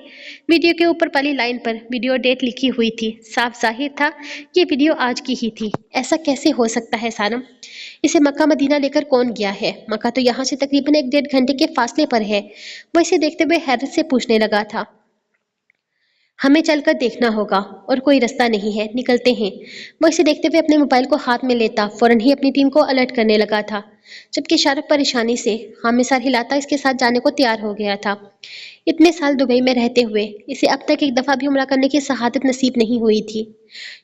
[SPEAKER 1] ویڈیو کے اوپر پہلی لائن پر ویڈیو ڈیٹ لکھی ہوئی تھی۔ صاف ظاہر تھا یہ ویڈیو آج کی ہی تھی۔ ایسا کیسے ہو سکتا ہے سارم؟ اسے مکہ مدینہ لے کر کون گیا ہے؟ مکہ تو یہاں سے تقریباً 1-1.5 گھنٹے کے فاصلے پر ہے۔ وہ اسے دیکھتے ہوئے حیرت سے پوچھنے لگا تھا۔ ہمیں چل کر دیکھنا ہوگا، اور کوئی رستہ نہیں ہے، نکلتے ہیں۔ وہ اسے دیکھتے ہوئے اپنے موبائل کو ہاتھ میں لیتا فوراً ہی اپنی ٹیم کو الرٹ کرنے لگا تھا، جبکہ شارف پریشانی سے ہاں میں سر ہلاتا اس کے ساتھ جانے کو تیار ہو گیا تھا۔ اتنے سال دبئی میں رہتے ہوئے اسے اب تک ایک دفعہ بھی عمرہ کرنے کی سعادت نصیب نہیں ہوئی تھی۔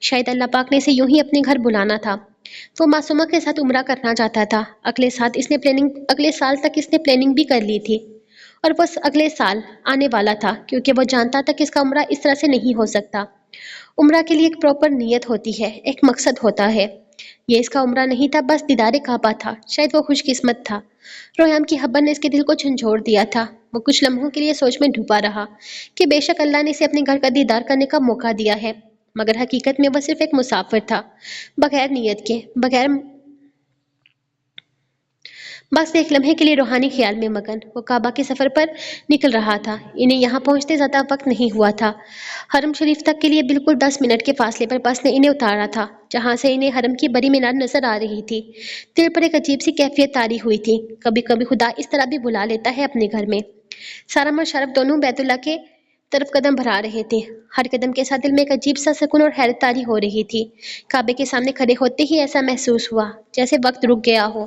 [SPEAKER 1] شاید اللہ پاک نے اسے یوں ہی اپنے گھر بلانا تھا۔ وہ معصومہ کے ساتھ عمرہ کرنا چاہتا تھا۔ اگلے سال تک اس نے پلاننگ بھی کر لی تھی، اور وہ اگلے سال آنے والا تھا، کیونکہ وہ جانتا تھا کہ اس کا عمرہ اس طرح سے نہیں ہو سکتا۔ عمرہ کے لیے ایک پراپر نیت ہوتی ہے، ایک مقصد ہوتا ہے۔ یہ اس کا عمرہ نہیں تھا، بس دیدار کعبہ تھا۔ شاید وہ خوش قسمت تھا۔ رویام کی خبر نے اس کے دل کو جھنجھوڑ دیا تھا۔ وہ کچھ لمحوں کے لیے سوچ میں ڈوبا رہا کہ بے شک اللہ نے اسے اپنے گھر کا دیدار کرنے کا موقع دیا ہے، مگر حقیقت میں وہ صرف ایک مسافر تھا، بغیر نیت کے، بس ایک لمحے کے لیے روحانی خیال میں مگن۔ وہ کعبہ کے سفر پر نکل رہا تھا۔ انہیں یہاں پہنچتے زیادہ وقت نہیں ہوا تھا۔ حرم شریف تک کے لیے بالکل 10 منٹ کے فاصلے پر بس نے انہیں اتارا تھا، جہاں سے انہیں حرم کی بڑی مینار نظر آ رہی تھی۔ دل پر ایک عجیب سی کیفیت طاری ہوئی تھی، کبھی کبھی خدا اس طرح بھی بلا لیتا ہے اپنے گھر میں۔ سارم اور شارف دونوں بیت اللہ کے طرف قدم بڑھا رہے تھے۔ ہر قدم کے ساتھ دل میں ایک عجیب سا سکون اور حیرت طاری ہو رہی تھی۔ کعبے کے سامنے کھڑے ہوتے ہی ایسا محسوس ہوا جیسے وقت رک گیا ہو،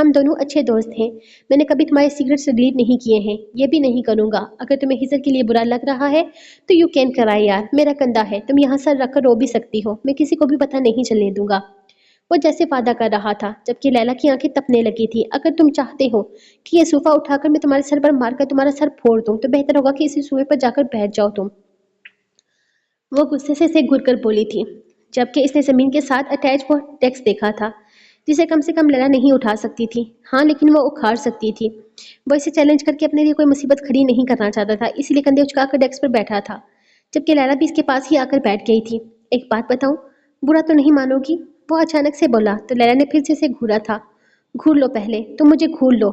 [SPEAKER 1] ہم دونوں اچھے دوست ہیں، میں نے کبھی تمہارے سیکرٹس ڈیلیٹ نہیں کیے ہیں، یہ بھی نہیں کروں گا۔ اگر تمہیں ہزر کے لیے برا لگ رہا ہے تو یو کین کرائے یار، میرا کندھا ہے، تم یہاں سر رکھ کر رو بھی سکتی ہو، میں کسی کو بھی پتہ نہیں چلنے دوں گا۔ وہ جیسے وعدہ کر رہا تھا، جبکہ لیلا کی آنکھیں تپنے لگی تھی۔ اگر تم چاہتے ہو کہ یہ صوفہ اٹھا کر میں تمہارے سر پر مار کر تمہارا سر پھوڑ دوں تو بہتر ہوگا کہ اسی صوفے پر جا کر بیٹھ جاؤ تم۔ وہ غصے سے گھر کر بولی تھی، جبکہ اس نے زمین کے ساتھ اٹیچ وہ ڈیسک دیکھا تھا جسے کم سے کم لیلا نہیں اٹھا سکتی تھی، ہاں لیکن وہ اکھاڑ سکتی تھی۔ وہ اسے چیلنج کر کے اپنے لیے کوئی مصیبت کھڑی نہیں کرنا چاہتا تھا، اسی لیے کندھے اچکا کر ڈیسک پر بیٹھا تھا، جبکہ لیلا بھی اس کے پاس ہی آ کر بیٹھ گئی تھی۔ ایک بات بتاؤں، برا تو نہیں مانو گی؟ وہ اچانک سے بولا تو لیلا نے پھر سے اسے گھورا تھا۔ گھور لو پہلے، تم مجھے گھور لو،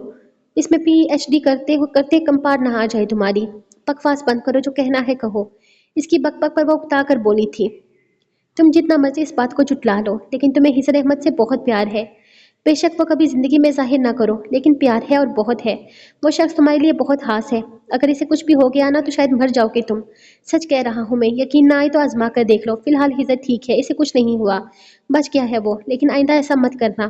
[SPEAKER 1] اس میں پی ایچ ڈی کرتے کم پار نہ آ جائے تمہاری۔ بکواس بند کرو، جو کہنا ہے کہو۔ اس کی بک بک پر وہ اکتا کر بولی تھی، تم جتنا مرضی اس بات کو جھٹلا لو لیکن تمہیں حسن احمد سے بہت پیار ہے، بے شک وہ کبھی زندگی میں ظاہر نہ کرو لیکن پیار ہے اور بہت ہے۔ وہ شخص تمہارے لیے بہت خاص ہے، اگر اسے کچھ بھی ہو گیا نا تو شاید مر جاؤ گے تم۔ سچ کہہ رہا ہوں میں، یقین نہ آئے تو آزما کر دیکھ لو۔ فی الحال حضرت ٹھیک ہے، اسے کچھ نہیں ہوا، بچ گیا ہے وہ، لیکن آئندہ ایسا مت کرنا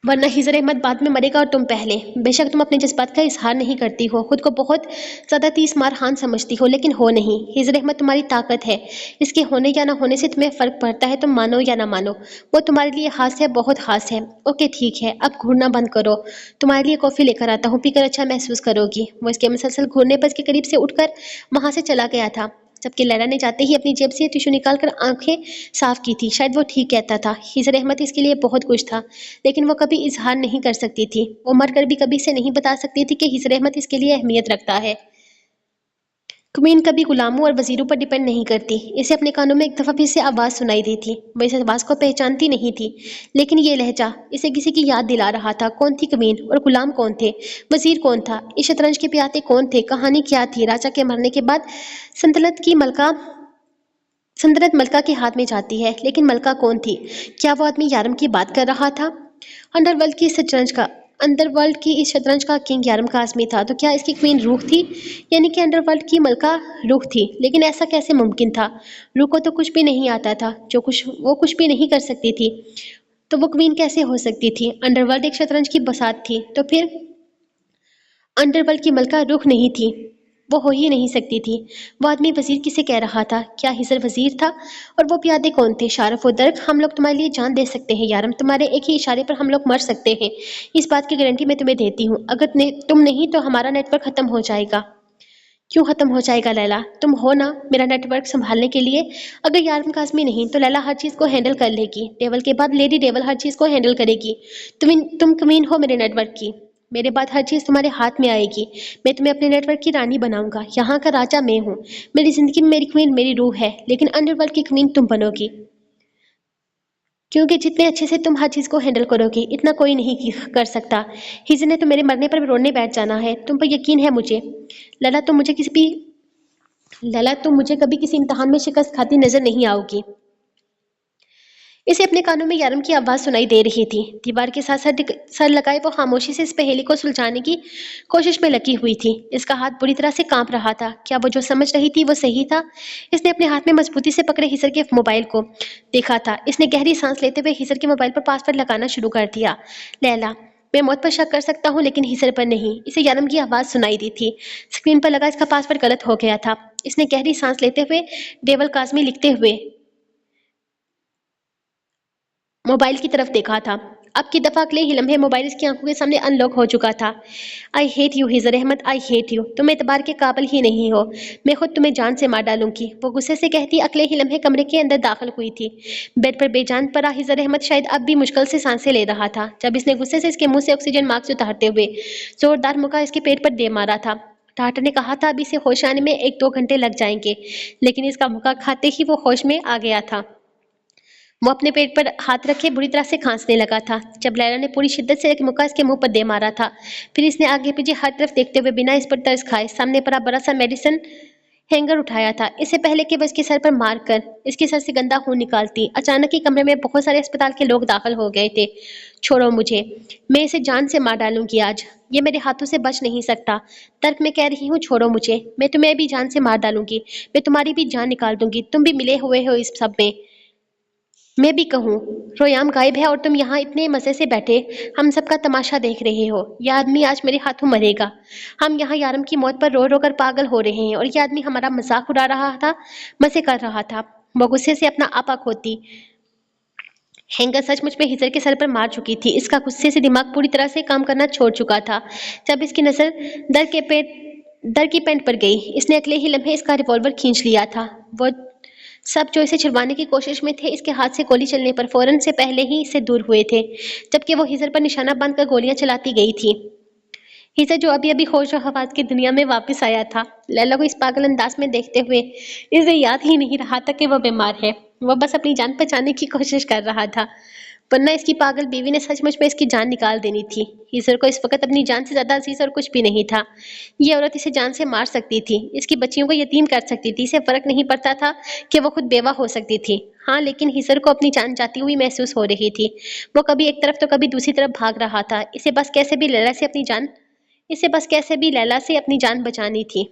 [SPEAKER 1] ورنہ حضر احمد بعد میں مرے گا اور تم پہلے۔ بے شک تم اپنے جذبات کا اظہار نہیں کرتی ہو، خود کو بہت زیادہ تیس مار خان سمجھتی ہو، لیکن ہو نہیں۔ حضر احمد تمہاری طاقت ہے، اس کے ہونے یا نہ ہونے سے تمہیں فرق پڑتا ہے، تم مانو یا نہ مانو۔ وہ تمہارے لیے خاص ہے، بہت خاص ہے۔ اوکے ٹھیک ہے، اب گھورنا بند کرو، تمہارے لیے کافی لے کر آتا ہوں، پی کر اچھا محسوس کرو گی۔ وہ اس کے مسلسل گھورنے پر اس کے قریب سے اٹھ کر وہاں سے چلا گیا تھا، جبکہ لیلا نے جاتے ہی اپنی جیب سے ٹشو نکال کر آنکھیں صاف کی تھی۔ شاید وہ ٹھیک کہتا تھا، حضر احمد اس کے لیے بہت کچھ تھا، لیکن وہ کبھی اظہار نہیں کر سکتی تھی۔ وہ مر کر بھی کبھی سے نہیں بتا سکتی تھی کہ حضر احمد اس کے لیے اہمیت رکھتا ہے۔ کوئین کبھی غلاموں اور وزیروں پر ڈیپینڈ نہیں کرتی۔ اسے اپنے کانوں میں ایک دفعہ پھر سے آواز سنائی دی تھی۔ وہ اس آواز کو پہچانتی نہیں تھی، لیکن یہ لہجہ اسے کسی کی یاد دلا رہا تھا۔ کون تھی کوئین اور غلام کون تھے؟ وزیر کون تھا؟ اس شطرنج کے پیاتے کون تھے؟ کہانی کیا تھی؟ راجا کے مرنے کے بعد سلطنت ملکہ کے ہاتھ میں جاتی ہے، لیکن ملکہ کون تھی؟ کیا وہ آدمی یارم کی بات کر رہا تھا؟ انڈر ورلڈ کی اس شطرنج کا کنگ یارم قاسمی تھا، تو کیا اس کی کوئین روح تھی؟ یعنی کہ انڈر ورلڈ کی ملکہ روح تھی، لیکن ایسا کیسے ممکن تھا؟ روح کو تو کچھ بھی نہیں آتا تھا، وہ کچھ بھی نہیں کر سکتی تھی، تو وہ کوئین کیسے ہو سکتی تھی؟ انڈر ورلڈ ایک شطرنج کی بساط تھی، تو پھر انڈر ورلڈ کی ملکہ روح نہیں تھی، وہ ہو ہی نہیں سکتی تھی۔ وہ آدمی وزیر کسے کہہ رہا تھا؟ کیا حضر وزیر تھا؟ اور وہ پیادے کون تھے؟ شارف و درک، ہم لوگ تمہارے لیے جان دے سکتے ہیں یارم، تمہارے ایک ہی اشارے پر ہم لوگ مر سکتے ہیں، اس بات کی گارنٹی میں تمہیں دیتی ہوں۔ اگر تم نہیں تو ہمارا نیٹ ورک ختم ہو جائے گا۔ کیوں ختم ہو جائے گا لیلا؟ تم ہو نا میرا نیٹ ورک سنبھالنے کے لیے۔ اگر یارم قاسمی نہیں تو لیلا ہر چیز کو ہینڈل کر لے گی، ڈیول کے بعد لیڈی ڈیول ہر چیز کو ہینڈل کرے گی۔ تم کوئین ہو میرے نیٹ ورک کی، میرے بعد ہر چیز تمہارے ہاتھ میں آئے گی، میں تمہیں اپنے نیٹ ورک کی رانی بناؤں گا، یہاں کا راجا میں ہوں، میری زندگی میں میری کوئین میری روح ہے، لیکن انڈر ورلڈ کی کوئین تم بنو گی، کیونکہ جتنے اچھے سے تم ہر چیز کو ہینڈل کرو گی اتنا کوئی نہیں کر سکتا۔ ہزر نے تو میرے مرنے پر رونے بیٹھ جانا ہے، تم پر یقین ہے مجھے۔ للا تم مجھے کبھی کسی امتحان میں شکست کھاتی نظر نہیں آؤ گی۔ اسے اپنے کانوں میں یارم کی آواز سنائی دے رہی تھی۔ دیوار کے ساتھ سر لگائے وہ خاموشی سے اس پہیلی کو سلجھانے کی کوشش میں لگی ہوئی تھی۔ اس کا ہاتھ بری طرح سے کانپ رہا تھا۔ کیا وہ جو سمجھ رہی تھی وہ صحیح تھا؟ اس نے اپنے ہاتھ میں مضبوطی سے پکڑے حضر کے موبائل کو دیکھا تھا۔ اس نے گہری سانس لیتے ہوئے حضر کے موبائل پر پاسورڈ لگانا شروع کر دیا۔ لیلا، میں موت پر شک کر سکتا ہوں لیکن حضر پر نہیں۔ اسے یارم کی آواز سنائی دی تھی۔ اسکرین پر لگا اس کا پاسورڈ غلط ہو گیا تھا۔ اس نے گہری سانس لیتے ہوئے ڈیول قاسمی لکھتے ہوئے موبائل کی طرف دیکھا تھا۔ اب کی دفعہ اگلے ہی لمحے موبائل اس کی آنکھوں کے سامنے ان لاک ہو چکا تھا۔ آئی ہیٹ یو حضر احمد، آئی ہیٹ یو، تم اعتبار کے قابل ہی نہیں ہو، میں خود تمہیں جان سے مار ڈالوں گی، وہ غصے سے کہتی اگلے ہی لمحے کمرے کے اندر داخل ہوئی تھی۔ بیڈ پر بے جان پڑا حضر احمد شاید اب بھی مشکل سے سانسیں لے رہا تھا جب اس نے غصے سے اس کے منہ سے آکسیجن ماسک اتارتے ہوئے زوردار مکہ اس کے پیٹ پر دے مارا تھا۔ ڈاکٹر نے کہا تھا اب اسے ہوش آنے میں 1-2 گھنٹے لگ جائیں گے، لیکن اس کا مکہ کھاتے ہی وہ ہوش میں آ گیا تھا۔ وہ اپنے پیٹ پر ہاتھ رکھے بری طرح سے کھانسنے لگا تھا جب لیلا نے پوری شدت سے ایک مکہ اس کے منہ پر دے مارا تھا۔ پھر اس نے آگے پیچھے ہر طرف دیکھتے ہوئے بنا اس پر ترس کھائے سامنے پڑا بڑا سا میڈیسن ہینگر اٹھایا تھا، اس سے پہلے کہ وہ اس کے سر پر مار کر اس کے سر سے گندا خون نکالتی۔ اچانک ہی کمرے میں بہت سارے اسپتال کے لوگ داخل ہو گئے تھے۔ چھوڑو مجھے، میں اسے جان سے مار ڈالوں گی آج، یہ میرے ہاتھوں سے بچ نہیں سکتا۔ ترک میں کہہ رہی ہوں چھوڑو مجھے، میں تمہیں بھی جان سے مار ڈالوں گی، میں تمہاری بھی جان نکال دوں گی، تم بھی ملے ہوئے ہو اس سب میں۔ میں بھی کہوں، رویام غائب ہے اور تم یہاں اتنے مزے سے بیٹھے ہم سب کا تماشا دیکھ رہے ہو۔ یہ آدمی آج میرے ہاتھوں مرے گا۔ ہم یہاں یارم کی موت پر رو رو کر پاگل ہو رہے ہیں اور یہ آدمی ہمارا مذاق اڑا رہا تھا، مزے کر رہا تھا۔ وہ غصے سے اپنا آپا کھوتی۔ ہینگر سچ مچ میں ہیزر کے سر پر مار چکی تھی۔ اس کا غصے سے دماغ پوری طرح سے کام کرنا چھوڑ چکا تھا۔ جب اس کی نظر در کی پینٹ پر گئی، اس نے اگلے ہی لمحے اس کا ریوالور کھینچ لیا تھا۔ وہ سب جو اسے چھڑوانے کی کوشش میں تھے، اس کے ہاتھ سے گولی چلنے پر فوراً سے پہلے ہی اس سے دور ہوئے تھے، جبکہ وہ ہیزر پر نشانہ باندھ کر گولیاں چلاتی گئی تھی۔ ہیزر جو ابھی ابھی ہوش و حواس کی دنیا میں واپس آیا تھا، لیلا کو اس پاگل انداز میں دیکھتے ہوئے اسے یاد ہی نہیں رہا تھا کہ وہ بیمار ہے۔ وہ بس اپنی جان بچانے کی کوشش کر رہا تھا، ورنہ اس کی پاگل بیوی نے سچ مچ میں اس کی جان نکال دینی تھی۔ ہیزر کو اس وقت اپنی جان سے زیادہ عزیز اور کچھ بھی نہیں تھا۔ یہ عورت اسے جان سے مار سکتی تھی، اس کی بچیوں کو یتیم کر سکتی تھی، اسے فرق نہیں پڑتا تھا کہ وہ خود بیوہ ہو سکتی تھی۔ ہاں، لیکن ہیزر کو اپنی جان جاتی ہوئی محسوس ہو رہی تھی۔ وہ کبھی ایک طرف تو کبھی دوسری طرف بھاگ رہا تھا۔ اسے بس کیسے بھی لیلا سے اپنی جان بچانی تھی۔